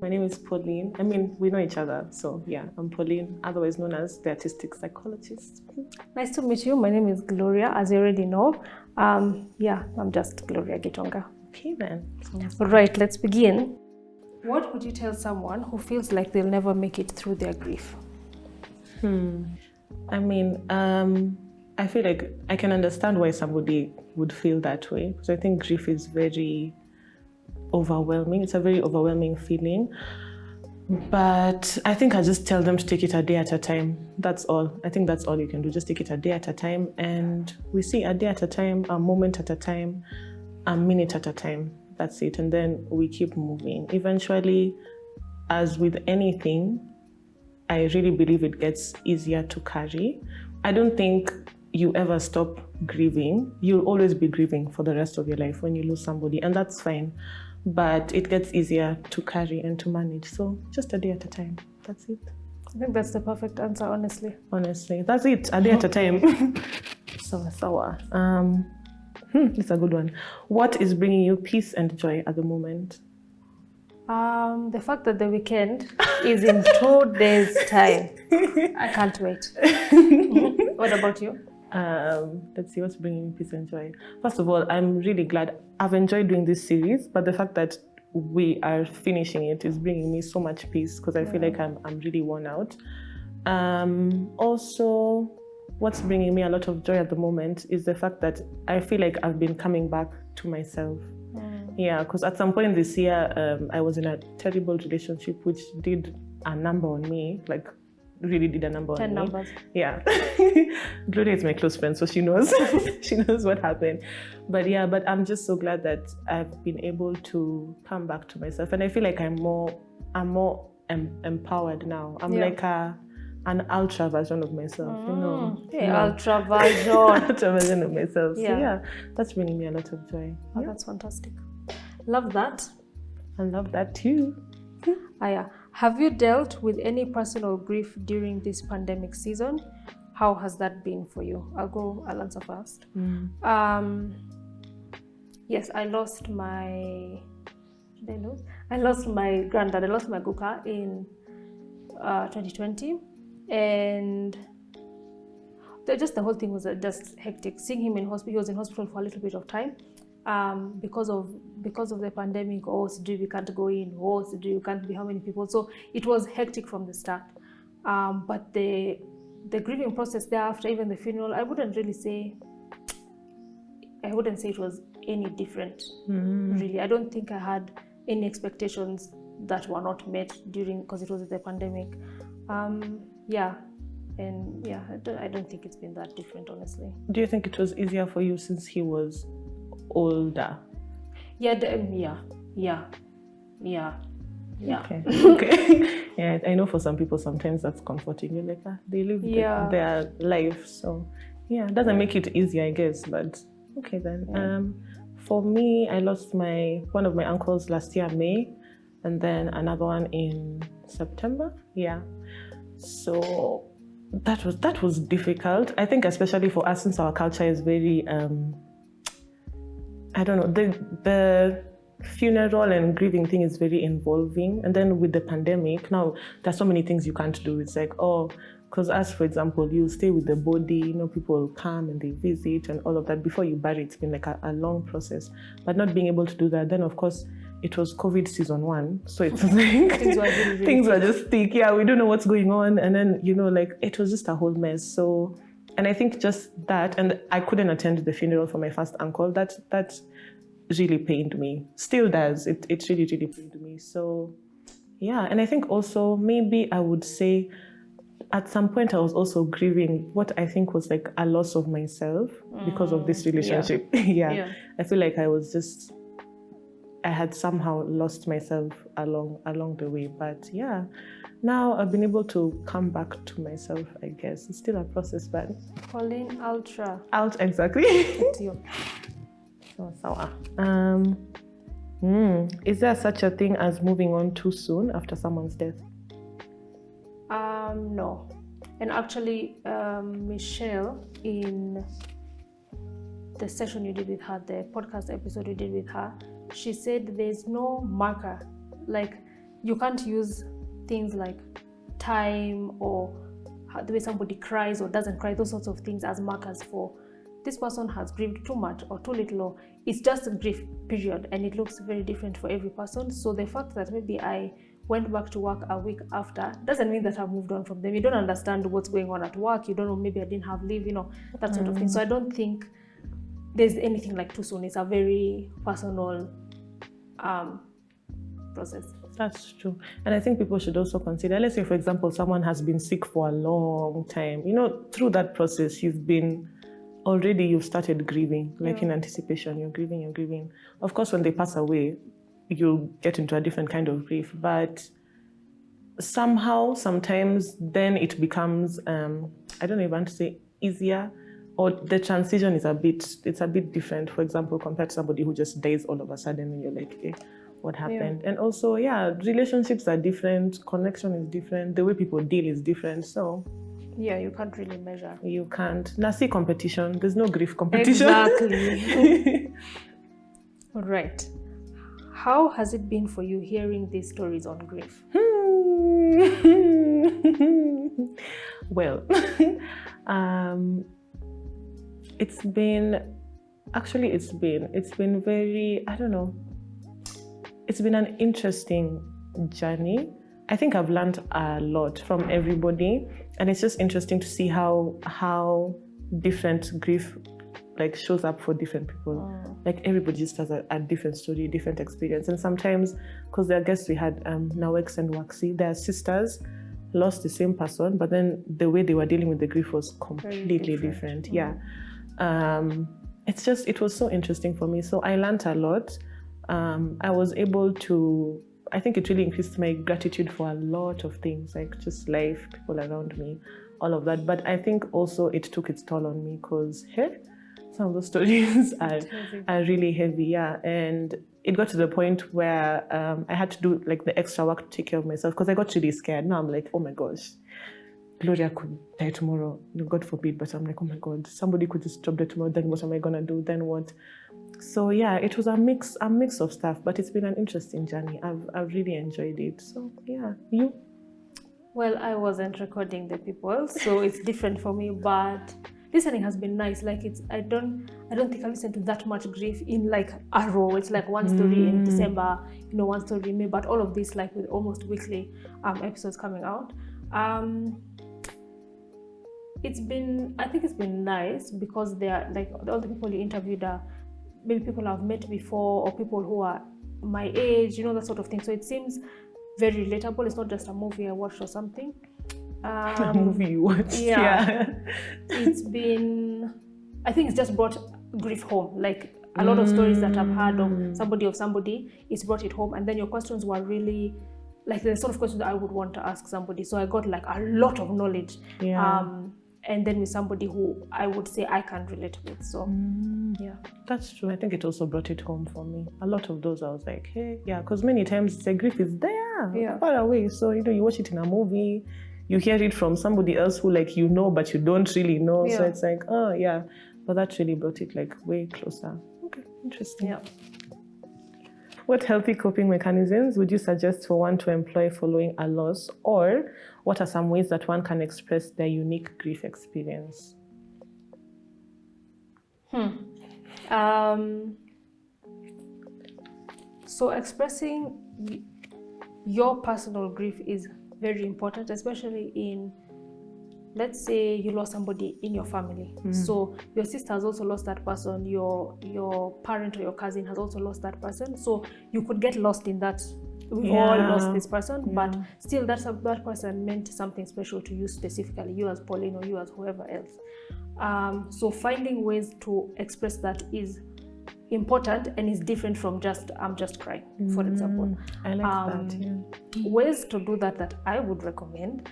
My name is Paulyne. I mean, we know each other, so yeah, I'm Paulyne, otherwise known as the artistic psychologist. Nice to meet you. My name is Gloria, as you already know. I'm just Gloria Gitonga. Okay then. Right, let's begin. What would you tell someone who feels like they'll never make it through their grief? I mean, I feel like I can understand why somebody would feel that way, because I think grief is very overwhelming. It's a very overwhelming feeling. But I think I just tell them to take it a day at a time. That's all. I think that's all you can do. Just take it a day at a time. And we see a day at a time, a moment at a time, a minute at a time. That's it. And then we keep moving. Eventually, as with anything, I really believe it gets easier to carry. I don't think you ever stop grieving. You'll always be grieving for the rest of your life when you lose somebody, and that's fine. But it gets easier to carry and to manage. So just a day at a time. That's it. I think that's the perfect answer, honestly. Honestly, that's it. A day at a time. Sawa. It's a good one. What is bringing you peace and joy at the moment? The fact that the weekend is in 2 days' time. I can't wait. What about you? Let's see what's bringing me peace and joy. First of all, I'm really glad. I've enjoyed doing this series, but the fact that we are finishing it is bringing me so much peace, because I feel like I'm really worn out. Also, what's bringing me a lot of joy at the moment is the fact that I feel like I've been coming back to myself. Yeah, because at some point this year, I was in a terrible relationship which did a number on me, like really did a number on me. 10 numbers. Yeah. Gloria is my close friend, so she knows. She knows what happened. But I'm just so glad that I've been able to come back to myself. And I feel like I'm more empowered now. I'm like an ultra version of myself, you know. Ultra version. Ultra version of myself. So Yeah. that's bringing me a lot of joy. Oh, that's fantastic. Love that. I love that too. Have you dealt with any personal grief during this pandemic season? How has that been for you? I'll answer first. Yes, I lost my granddad. I lost my guka in 2020, and the whole thing was just hectic. Seeing him in hospital, he was in hospital for a little bit of time. Because of the pandemic, we can't go in, you can't be how many people. So it was hectic from the start. But the grieving process thereafter, even the funeral, I wouldn't say it was any different. Really, I don't think I had any expectations that were not met because it was the pandemic. I don't think it's been that different, honestly. Do you think it was easier for you since he was older? Yeah. Okay. Yeah, I know for some people sometimes that's comforting. You're like, they live their life, so yeah, it doesn't make it easy, I guess. But okay then. For me, I lost one of my uncles last year, May, and then another one in September. Yeah, so that was difficult. I think especially for us, since our culture is very I don't know, the funeral and grieving thing is very involving. And then with the pandemic, now there's so many things you can't do. It's like, because us, for example, you stay with the body, people come and they visit and all of that. Before you bury it, it's been like a long process. But not being able to do that, then of course, it was COVID season 1. So it's like, things were just thick. Yeah, we don't know what's going on. And then, it was just a whole mess. So, and I think just that, and I couldn't attend the funeral for my first uncle, that really pained me. Still does. It really, really pained me. So, yeah. And I think also, maybe I would say, at some point I was also grieving what I think was like a loss of myself because of this relationship. Yeah. I feel like I had somehow lost myself along the way. But yeah, now I've been able to come back to myself, I guess. It's still a process, but... Paulyne, ultra. Exactly. It's you. So, is there such a thing as moving on too soon after someone's death? No. And actually, Michelle, in the session you did with her, the podcast episode you did with her, she said there's no marker. Like, you can't use things like time or the way somebody cries or doesn't cry, those sorts of things as markers for this person has grieved too much or too little, or it's just a grief period, and it looks very different for every person. So the fact that maybe I went back to work a week after doesn't mean that I've moved on from them. You don't understand what's going on at work. You don't know, maybe I didn't have leave, that sort of thing. So I don't think there's anything like too soon. It's a very personal process. That's true. And I think people should also consider, let's say, for example, someone has been sick for a long time. Through that process, you've started grieving, like in anticipation, you're grieving. Of course, when they pass away, you get into a different kind of grief. But somehow, sometimes, then it becomes, I don't even want to say easier, or the transition is a bit different, for example, compared to somebody who just dies all of a sudden and you're like, hey, what happened? And also, relationships are different, connection is different, the way people deal is different, so... Yeah, you can't really measure. You can't. Nasi competition. There's no grief competition. Exactly. All right. How has it been for you hearing these stories on grief? Well, it's been very, I don't know. It's been an interesting journey. I think I've learned a lot from everybody, and it's just interesting to see how different grief shows up for different people. Like everybody just has a different story, different experience, and sometimes, because the guests we had, Nawex and Waxi, they're sisters, lost the same person, but then the way they were dealing with the grief was completely different. Yeah, it was so interesting for me. So I learned a lot. I was able to. I think it really increased my gratitude for a lot of things, like just life, people around me, all of that. But I think also it took its toll on me because, some of those stories are really heavy, yeah. And it got to the point where I had to do the extra work to take care of myself because I got really scared. Now I'm like, oh my gosh, Gloria could die tomorrow, God forbid. But I'm like, oh my God, somebody could just drop dead tomorrow. Then what am I gonna do? Then what? So yeah, it was a mix of stuff, but it's been an interesting journey. I've really enjoyed it. So yeah, you? Well, I wasn't recording the people, so it's different for me. But listening has been nice. I don't think I listened to that much grief in a row. It's like one story in December, one story in May. But all of this with almost weekly episodes coming out. I think it's been nice because they are all the people you interviewed are maybe people I've met before or people who are my age, that sort of thing. So it seems very relatable. It's not just a movie I watched or something. A movie you watched, yeah. It's been, I think it's just brought grief home. A lot of stories that I've heard of somebody, it's brought it home. And then your questions were really the sort of questions that I would want to ask somebody. So I got a lot of knowledge. Yeah. And then with somebody who I would say I can relate with. So, yeah. That's true. I think it also brought it home for me. A lot of those I was like, hey, yeah, because many times the grief is there, far away. So, you watch it in a movie, you hear it from somebody else who but you don't really know. Yeah. So it's like, oh, yeah. But that really brought it way closer. Okay, interesting. Yeah. What healthy coping mechanisms would you suggest for one to employ following a loss? Or what are some ways that one can express their unique grief experience? So expressing your personal grief is very important, especially in, let's say you lost somebody in your family. So your sister has also lost that person, your parent or your cousin has also lost that person. So you could get lost in that. We've all lost this person, but still that person meant something special to you specifically, you as Paulyne or you as whoever else. So finding ways to express that is important and is different from just I'm just crying, for example. I like that. Ways to do that I would recommend.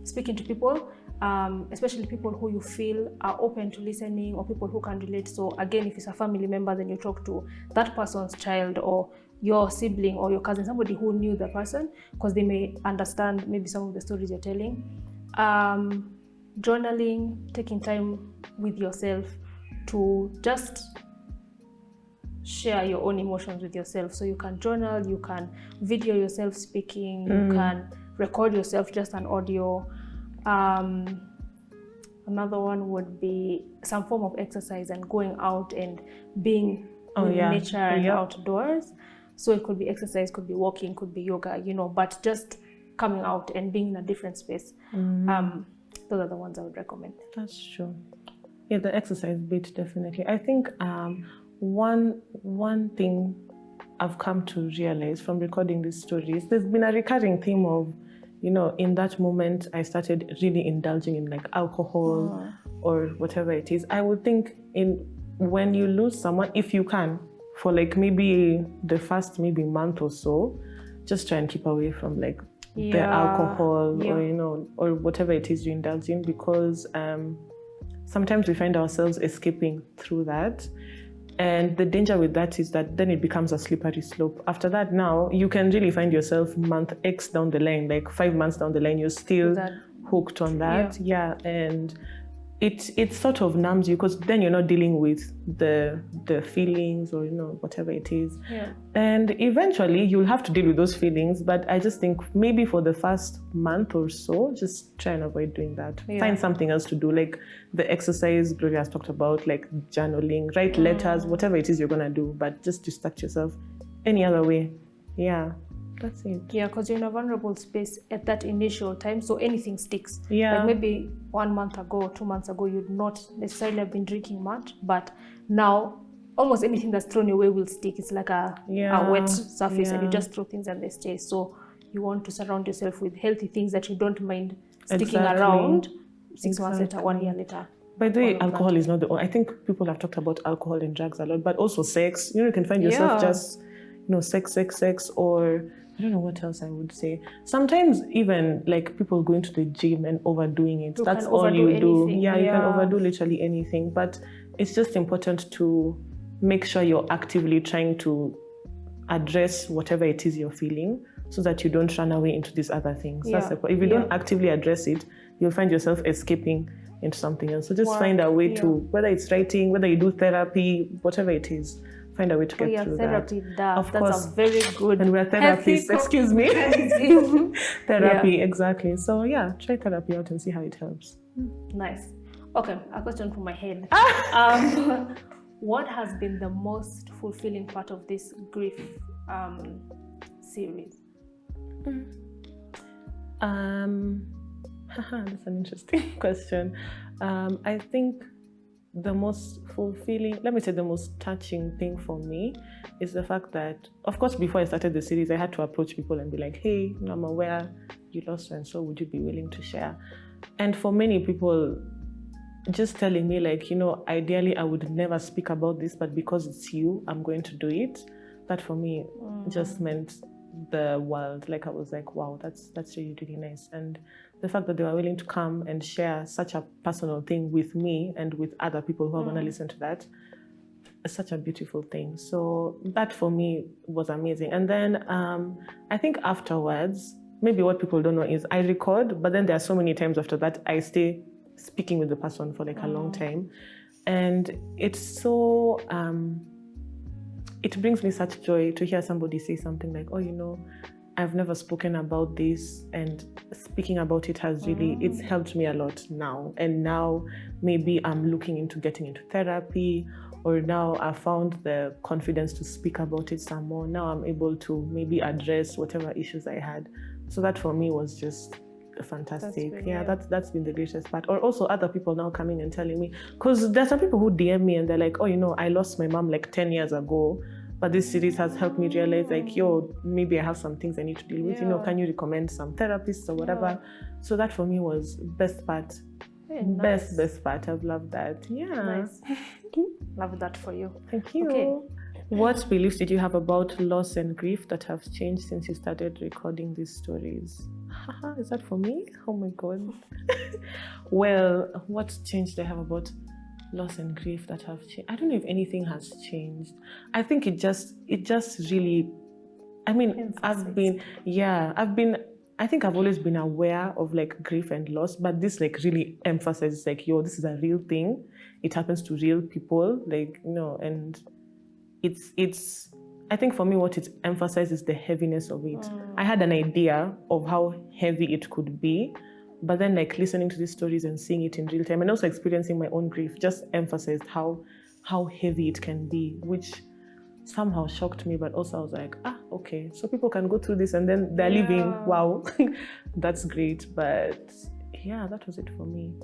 Speaking to people, especially people who you feel are open to listening or people who can relate. So again, if it's a family member, then you talk to that person's child or your sibling or your cousin, somebody who knew the person, because they may understand maybe some of the stories you're telling. Journaling, taking time with yourself to just share your own emotions with yourself. So you can journal, you can video yourself speaking, you can record yourself just an audio. Another one would be some form of exercise and going out and being in nature and outdoors. So it could be exercise, could be walking, could be yoga, but just coming out and being in a different space. Those are the ones I would recommend. That's true. Yeah, the exercise bit, definitely. I think one thing I've come to realize from recording these stories, there's been a recurring theme of, in that moment, I started really indulging in like alcohol or whatever it is. I would think when you lose someone, if you can, for like maybe the first month or so, just try and keep away from like the alcohol or whatever it is you indulge in, because sometimes we find ourselves escaping through that. And the danger with that is that then it becomes a slippery slope. After that, now you can really find yourself month X down the line, like 5 months down the line, you're still hooked on that. And it sort of numbs you, because then you're not dealing with the feelings or whatever it is. And eventually you'll have to deal with those feelings, but I just think maybe for the first month or so, just try and avoid doing that. Find something else to do, like the exercise Gloria has talked about, like journaling, write letters, whatever it is you're gonna do, but just distract yourself any other way. That's it. Yeah, because you're in a vulnerable space at that initial time, so anything sticks. Yeah. Like maybe 1 month ago, 2 months ago, you'd not necessarily have been drinking much, but now almost anything that's thrown away will stick. It's like a wet surface, and you just throw things and they stay. So you want to surround yourself with healthy things that you don't mind sticking around 6 months later, 1 year later. By the way, alcohol is not the only. I think people have talked about alcohol and drugs a lot, but also sex. You can find yourself just, sex, or I don't know what else I would say. Sometimes even like people going to the gym and overdoing it. That's all you do. You can overdo literally anything. But it's just important to make sure you're actively trying to address whatever it is you're feeling, so that you don't run away into these other things. If you don't actively address it, you'll find yourself escaping into something else. So just find a way to, whether it's writing, whether you do therapy, whatever it is, find a way to get through therapy, that. Of course, a very good. And we're therapists, excuse me. Therapy, exactly. So try therapy out and see how it helps. Nice. Okay, a question from my head. What has been the most fulfilling part of this grief series? That's an interesting question. I think the most fulfilling, let me say the most touching thing for me is the fact that, of course, before I started the series, I had to approach people and be like, hey, I'm aware you lost and so would you be willing to share? And for many people, just telling me like, ideally I would never speak about this, but because it's you, I'm going to do it. That for me just meant the world. Like I was like, wow, that's really, really nice. And the fact that they were willing to come and share such a personal thing with me and with other people who are going to listen to that is such a beautiful thing. So that for me was amazing. And then I think afterwards, maybe what people don't know is I record, but then there are so many times after that I stay speaking with the person for like a long time. And it's so, it brings me such joy to hear somebody say something like, oh, I've never spoken about this, and speaking about it has really, it's helped me a lot now. And now maybe I'm looking into getting into therapy, or now I found the confidence to speak about it some more. Now I'm able to maybe address whatever issues I had. So that for me was just fantastic. That's been the greatest part. Or also other people now coming and telling me, because there's some people who DM me and they're like, oh, I lost my mom like 10 years ago, but this series has helped me realize like, maybe I have some things I need to deal with. Can you recommend some therapists or whatever? So that for me was best part. Best part. I've loved that. Nice. Love that for you. Thank you. Okay. What beliefs did you have about loss and grief that have changed since you started recording these stories? Is that for me? Oh my God. Well, what change do I have about loss and grief that have changed? I don't know if anything has changed. I think it just really, I mean, I think I've always been aware of like grief and loss, but this like really emphasizes like, this is a real thing. It happens to real people, like, and it's I think for me what it emphasizes is the heaviness of it. I had an idea of how heavy it could be, but then like listening to these stories and seeing it in real time and also experiencing my own grief just emphasized how heavy it can be, which somehow shocked me, but also I was like, okay, so people can go through this and then they're living. Wow. That's great. But yeah, that was it for me.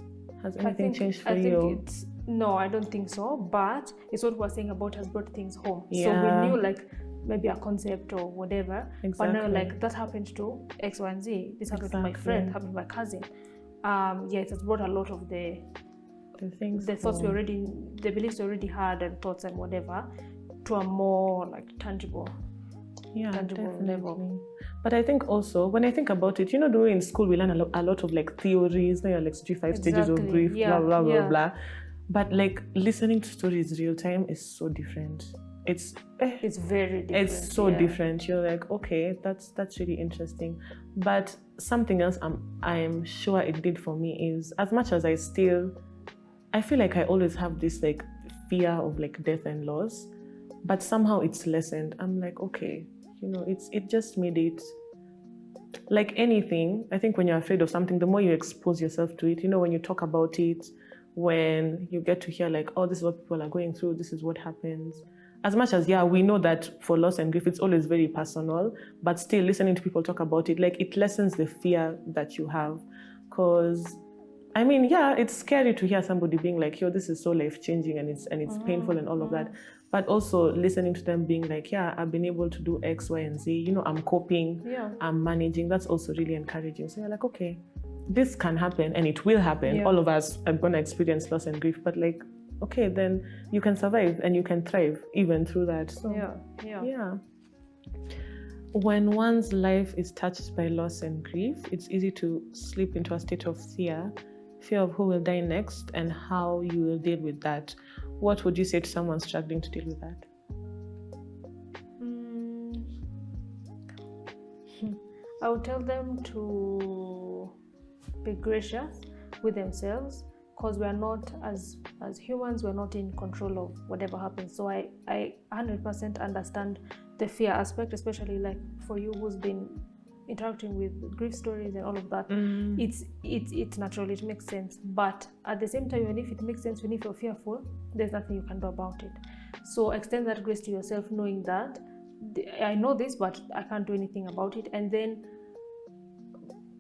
Has anything changed for you? No, I don't think so, but it's what we're saying about has brought things home. Yeah. So we knew like maybe a concept or whatever, Exactly. but now like that happened to X, Y, and Z. This happened to my friend, happened to my cousin. It has brought a lot of the thoughts we already, the beliefs we already had and thoughts and whatever, to a more like tangible level. But I think also when I think about it, during school we learn a lot of like theories, like 5 stages of grief, blah blah blah blah. But like listening to stories real time is so different. It's very different. It's so different. You're like, okay, that's really interesting. But something else I'm sure it did for me is, as much as I feel like I always have this like fear of like death and loss, but somehow it's lessened. I'm like, okay, it just made it like anything. I think when you're afraid of something, the more you expose yourself to it, when you talk about it, when you get to hear like, oh, this is what people are going through, this is what happens. As much as, we know that for loss and grief, it's always very personal, but still listening to people talk about it, like it lessens the fear that you have. Because, I mean, it's scary to hear somebody being like, yo, this is so life-changing and it's painful and all of that. But also listening to them being like, I've been able to do X, Y, and Z, I'm coping, I'm managing. That's also really encouraging. So you're like, okay, this can happen and it will happen. All of us are going to experience loss and grief, but like, okay, then you can survive and you can thrive even through that. So, when one's life is touched by loss and grief, it's easy to slip into a state of fear of who will die next and how you will deal with that. What would you say to someone struggling to deal with that? I would tell them to be gracious with themselves, because we're not, as humans, we're not in control of whatever happens. So I 100% understand the fear aspect, especially like for you who's been interacting with grief stories and all of that. It's natural, it makes sense. But at the same time, even if it makes sense, even if you're fearful, there's nothing you can do about it. So extend that grace to yourself, knowing that I know this, but I can't do anything about it. And then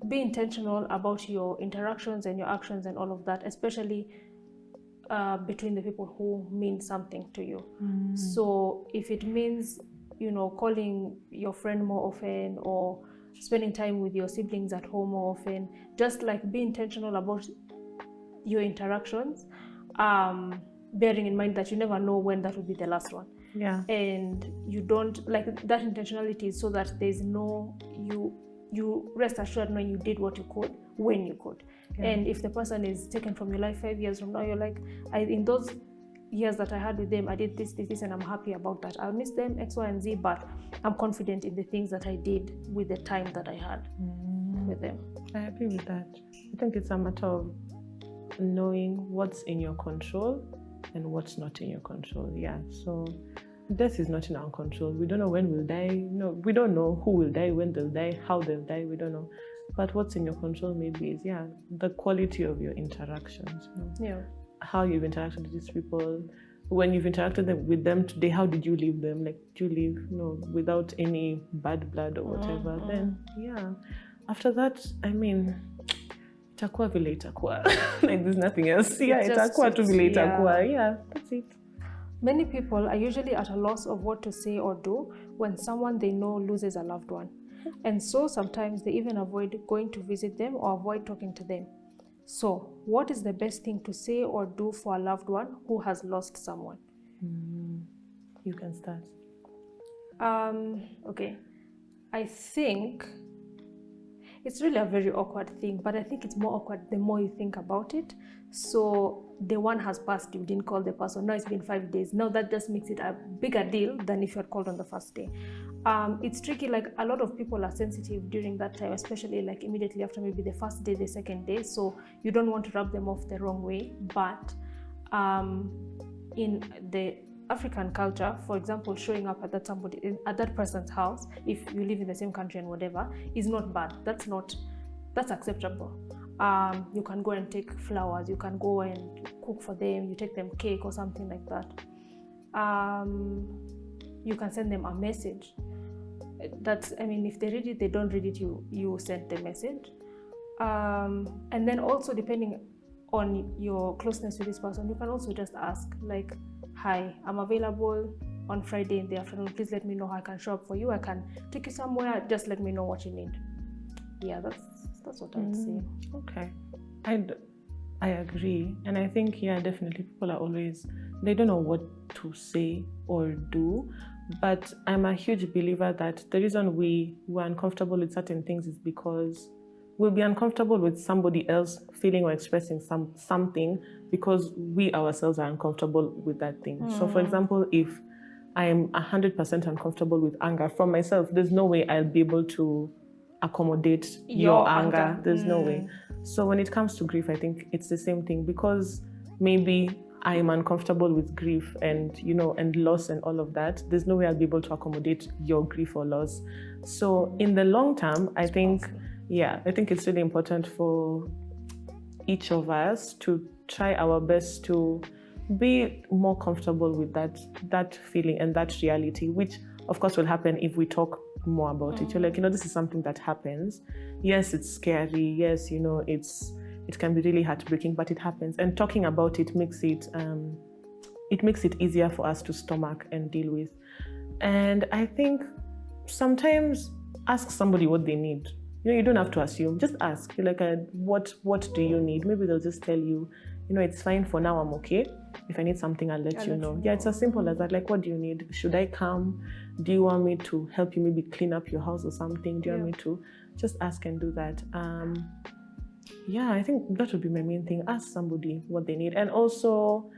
be intentional about your interactions and your actions and all of that, especially between the people who mean something to you. So if it means, calling your friend more often or spending time with your siblings at home more often, just like be intentional about your interactions, bearing in mind that you never know when that will be the last one. And you don't, like, that intentionality is so that there's no, you rest assured knowing you did what you could when you could. And if the person is taken from your life 5 years from now, you're like, in those years that I had with them, I did this, and I'm happy about that. I'll miss them, X, Y, and Z, but I'm confident in the things that I did with the time that I had with them. I agree with that. I think it's a matter of knowing what's in your control and what's not in your control. So death is not in our control. We don't know when we'll die. No, we don't know who will die, when they'll die, how they'll die. We don't know. But what's in your control maybe is the quality of your interactions. How you've interacted with these people. When you've interacted with them today, how did you leave them? Like, did you leave without any bad blood or whatever? Then after that, I mean, itakuwa vile itakuwa. Like, there's nothing else. Itakuwa tu vile itakuwa. That's it. Many people are usually at a loss of what to say or do when someone they know loses a loved one. And so sometimes they even avoid going to visit them or avoid talking to them. So, what is the best thing to say or do for a loved one who has lost someone? You can start. Okay. I think it's really a very awkward thing, but I think it's more awkward the more you think about it. So the one has passed, you didn't call the person, now it's been 5 days. Now that just makes it a bigger deal than if you had called on the first day. It's tricky, like a lot of people are sensitive during that time, especially like immediately after maybe the first day, the second day. So you don't want to rub them off the wrong way. But African culture, for example, showing up at that person's house, if you live in the same country and whatever, is not bad. That's acceptable. You can go and take flowers, you can go and cook for them, you take them cake or something like that. You can send them a message. If they read it, they don't read it, you send the message. And then also, depending on your closeness with this person, you can also just ask, like, hi, I'm available on Friday in the afternoon. Please let me know how I can show up for you. I can take you somewhere. Just let me know what you need. Yeah, that's what I'd say. Okay. I agree. And I think, definitely people are always, they don't know what to say or do. But I'm a huge believer that the reason we're uncomfortable with certain things is because we'll be uncomfortable with somebody else feeling or expressing something because we ourselves are uncomfortable with that thing. So for example, if I'm 100% uncomfortable with anger from myself, there's no way I'll be able to accommodate your anger. There's no way. So when it comes to grief, I think it's the same thing, because maybe I'm uncomfortable with grief and loss and all of that. There's no way I'll be able to accommodate your grief or loss. So in the long term, I think it's really important for each of us to try our best to be more comfortable with that feeling and that reality, which of course will happen if we talk more about it. You're like, this is something that happens. Yes, it's scary. Yes, it can be really heartbreaking, but it happens. And talking about it makes it easier for us to stomach and deal with. And I think sometimes ask somebody what they need. You don't have to assume. Just ask. You're like, what do you need? Maybe they'll just tell you, it's fine for now, I'm okay. If I need something, I'll let you know. Yeah, it's as simple as that. Like, what do you need? Should I come? Do you want me to help you maybe clean up your house or something? Do you want me to? Just ask and do that. I think that would be my main thing. Ask somebody what they need. And also,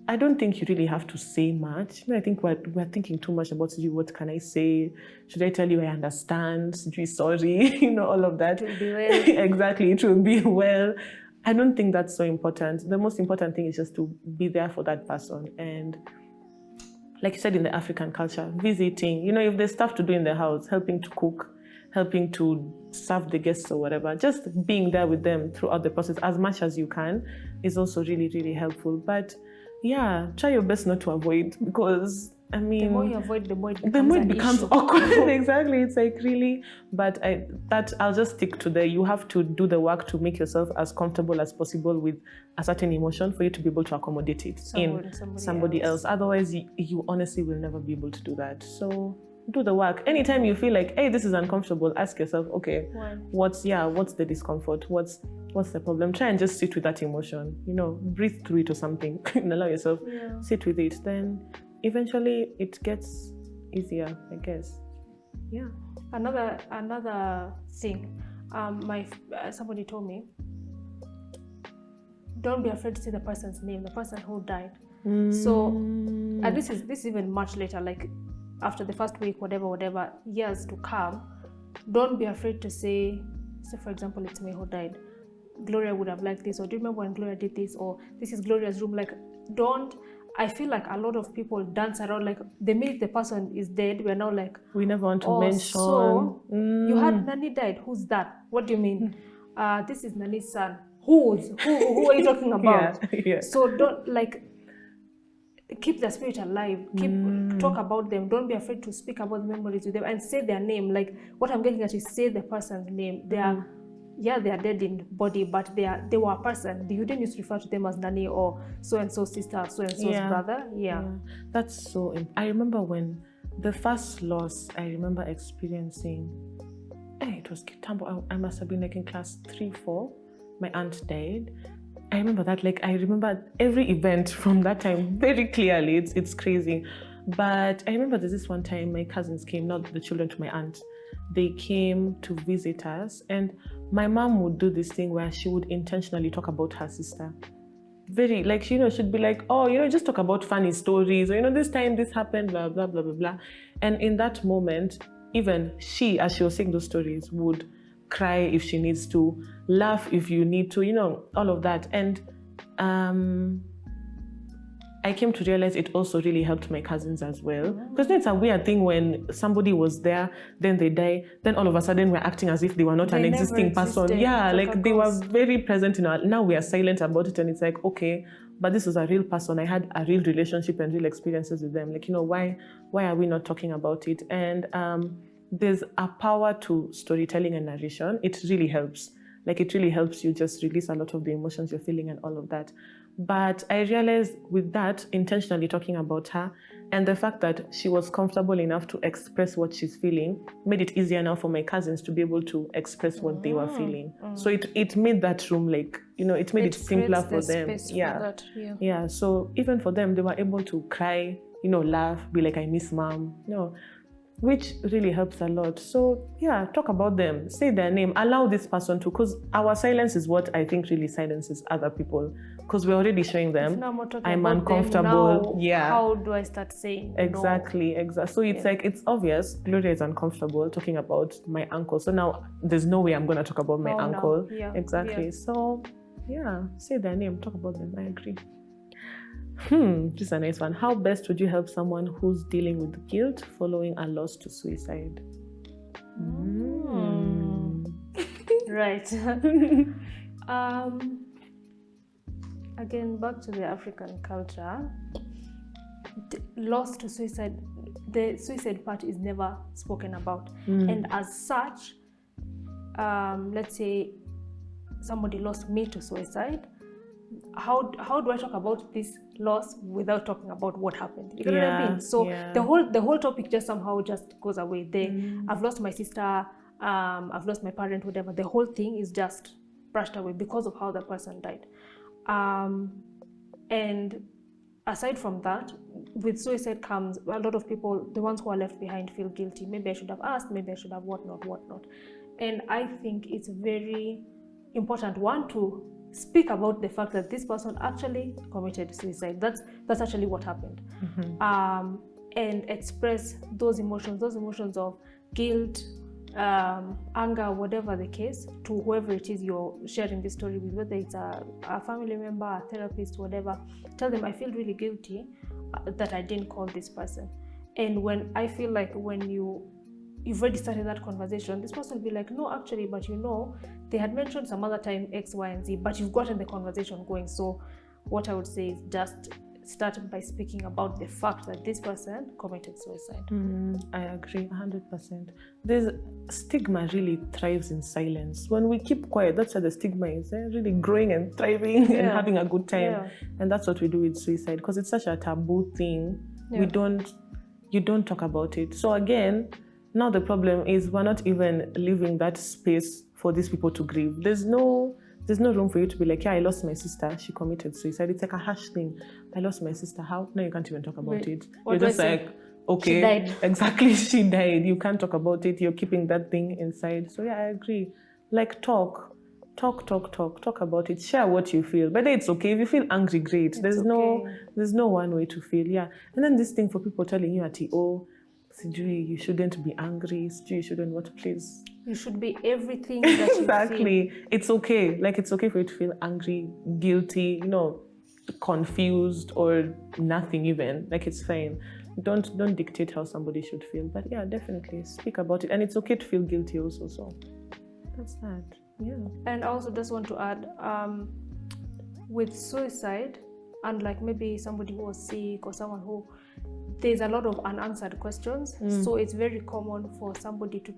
I don't think you really have to say much. I think we're thinking too much about you. What can I say? Should I tell you I understand? Should we sorry? All of that. It will be well. Exactly, it will be well. I don't think that's so important. The most important thing is just to be there for that person. And like you said, in the African culture, visiting, if there's stuff to do in the house, helping to cook, helping to serve the guests or whatever, just being there with them throughout the process as much as you can is also really, really helpful. But try your best not to avoid, because the more you avoid, the more it becomes awkward. Exactly. It's like, really. But I'll just stick to you have to do the work to make yourself as comfortable as possible with a certain emotion for you to be able to accommodate it in somebody else. Otherwise, you honestly will never be able to do that. So do the work. Anytime you feel like, hey, this is uncomfortable, ask yourself, okay, what's the discomfort? What's the problem? Try and just sit with that emotion. Breathe through it or something. And allow yourself sit with it. Then eventually it gets easier, I guess. Yeah. Another thing, somebody told me, don't be afraid to say the person's name, the person who died. So, and this is even much later, like after the first week, whatever, years to come. Don't be afraid to say, for example, it's me who died. Gloria would have liked this, or do you remember when Gloria did this, or this is Gloria's room. Like, I feel like a lot of people dance around, like the minute the person is dead, we're now like, we never want to mention. So you had Nani died. Who's that? What do you mean? This is Nani's son. Who are you talking about? Yeah. So don't keep the spirit alive. Talk about them. Don't be afraid to speak about the memories with them and say their name. Like, what I'm getting at is say the person's name. They are dead in body, but they were a person. You didn't used to refer to them as Nani or so-and-so sister, so-and-so's brother. Yeah. That's so... I remember when the first loss I remember experiencing, it was Kitambo. I must have been like in class 3-4. My aunt died. I remember that. Like, I remember every event from that time very clearly. It's crazy. But I remember there's this one time my cousins came, not the children to my aunt. They came to visit us, and my mom would do this thing where she would intentionally talk about her sister. Very, like, she'd be like, oh, just talk about funny stories, or, this time this happened, blah, blah, blah, blah, blah. And in that moment, even she, as she was saying those stories, would cry if she needs to, laugh if you need to, all of that. And I came to realize it also really helped my cousins as well. Because it's a weird thing when somebody was there, then they die, then all of a sudden we're acting as if they were not an existing person. Yeah, like they were very present in our, now we are silent about it, and it's like, okay, but this was a real person. I had a real relationship and real experiences with them. Like, why are we not talking about it? And there's a power to storytelling and narration. It really helps. Like, it really helps you just release a lot of the emotions you're feeling and all of that. But I realized with that, intentionally talking about her and the fact that she was comfortable enough to express what she's feeling made it easier now for my cousins to be able to express what they were feeling. So it made that room, like, it made it simpler for them. Yeah. So even for them, they were able to cry, laugh, be like, I miss mom, which really helps a lot. So yeah, talk about them, say their name, allow this person to, because our silence is what I think really silences other people, because we're already showing them I'm uncomfortable. How do I start saying exactly. So it's like, it's obvious Gloria is uncomfortable talking about my uncle, so now there's no way I'm going to talk about my uncle. So yeah, say their name, talk about them. I agree. This is a nice one. How best would you help someone who's dealing with guilt following a loss to suicide? Right. Again, back to the African culture, loss to suicide, the suicide part is never spoken about. And as such, let's say somebody lost me to suicide, how do I talk about this loss without talking about what happened? You know what I mean? So the whole topic just somehow just goes away. I've lost my sister, I've lost my parent, whatever. The whole thing is just brushed away because of how the person died. And aside from that, with suicide comes a lot of people, the ones who are left behind, feel guilty. Maybe I should have asked, maybe I should have whatnot. And I think it's very important, one, to speak about the fact that this person actually committed suicide. That's actually what happened. And express those emotions of guilt, anger, whatever the case, to whoever it is you're sharing this story with, whether it's a family member, a therapist, whatever. Tell them, I feel really guilty that I didn't call this person. And when I feel like when you've already started that conversation, this person will be like, no, actually, but they had mentioned some other time X, Y, and Z, but you've gotten the conversation going. So what I would say is just start by speaking about the fact that this person committed suicide. I agree 100%. There's stigma really thrives in silence. When we keep quiet, that's where the stigma is, really growing and thriving and having a good time. And that's what we do with suicide, because it's such a taboo thing. You don't talk about it. So again, now the problem is we're not even leaving that space for these people to grieve. There's no room for you to be like, yeah, I lost my sister, she committed suicide. It's like a harsh thing. I lost my sister. How? No, you can't even talk about it. You're just like, okay, she died. Exactly, she died. You can't talk about it. You're keeping that thing inside. So yeah, I agree. Like, talk about it. Share what you feel. But it's okay. If you feel angry, great. There's no one way to feel. Yeah. And then this thing for people telling you at Sijui, you shouldn't be angry. Sijui, you shouldn't what, please. You should be everything that you exactly. Feel. It's okay. Like, it's okay for you to feel angry, guilty, confused, or nothing even. Like, it's fine. Don't dictate how somebody should feel. But yeah, definitely speak about it. And it's okay to feel guilty also. So that's that. Yeah. And I also just want to add, with suicide, and like maybe somebody who was sick or someone who, there's a lot of unanswered questions. So it's very common for somebody to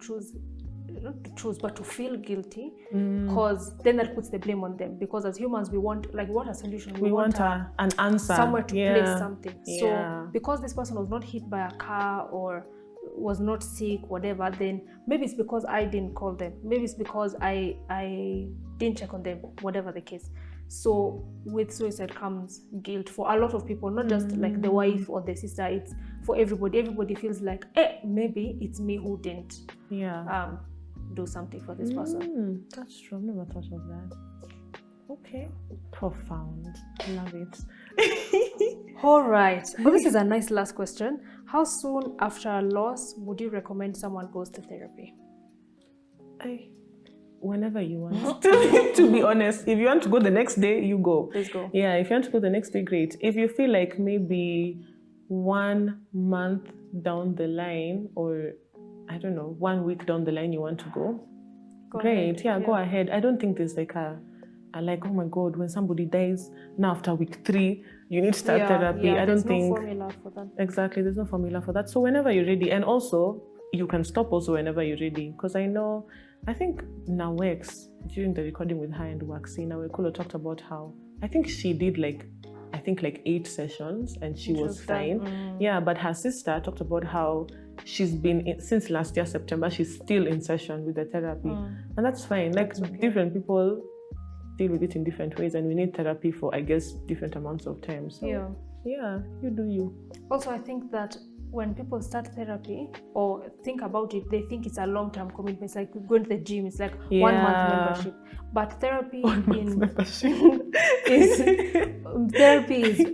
not to choose, but to feel guilty, because then that puts the blame on them. Because as humans, we want a solution. We want an answer. Somewhere to place something. So because this person was not hit by a car or was not sick, whatever, then maybe it's because I didn't call them. Maybe it's because I didn't check on them, whatever the case. So with suicide comes guilt for a lot of people, not just like the wife or the sister. It's for everybody. Everybody feels like, maybe it's me who didn't do something for this person. That's true. I've never thought of that. Okay. Profound. Love it. All right. Well, this is a nice last question. How soon after a loss would you recommend someone goes to therapy? whenever you want. To be honest, if you want to go the next day, you go. Let's go. Yeah, if you want to go the next day, great. If you feel like maybe 1 month down the line, or I don't know, 1 week down the line, you want to go, great. Ahead. Yeah, go ahead. I don't think there's like a like, oh my God, when somebody dies, now after week 3, you need to start therapy. I don't think. There's no formula for that. Exactly, there's no formula for that. So whenever you're ready, and also you can stop also whenever you're ready. Because I think Nawex, during the recording with her and Waxy, Nawekulo talked about how, I think she did like 8 sessions and she was fine. Yeah, but her sister talked about how she's been, since last year, September, she's still in session with the therapy. And that's fine. Like, different people deal with it in different ways, and we need therapy for, I guess, different amounts of time. So yeah, you do you. Also, I think that when people start therapy or think about it, they think it's a long-term commitment. It's like going to the gym. It's like 1 month membership. But therapy is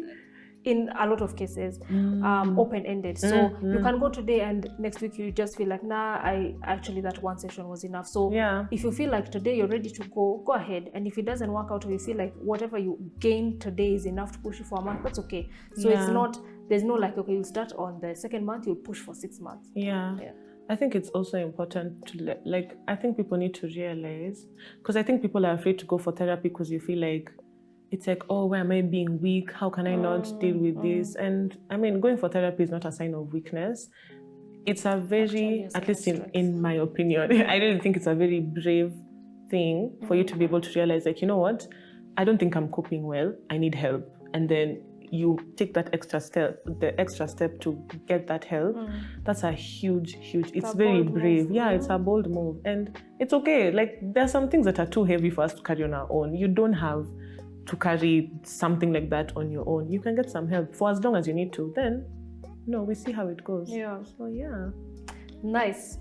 in a lot of cases open-ended. So you can go today and next week you just feel like, nah, that one session was enough. So if you feel like today you're ready to go ahead. And if it doesn't work out, or you feel like whatever you gain today is enough to push you for a month, that's okay. So it's not, there's no like, okay, you start on the second month, you'll push for 6 months. Yeah. I think it's also important to I think people need to realize, because I think people are afraid to go for therapy because you feel like, it's like, oh, why am I being weak? How can I not deal with this? And I mean, going for therapy is not a sign of weakness. It's a very, at least in my opinion, I really think it's a very brave thing for you to be able to realize, like, you know what? I don't think I'm coping well. I need help. And then you take that extra step, to get that help. That's a huge, it's very brave. Yeah, it's a bold move. And it's okay. Like, there are some things that are too heavy for us to carry on our own. You don't have to carry something like that on your own. You can get some help for as long as you need to. Then, we see how it goes. Yeah. So, yeah. Nice.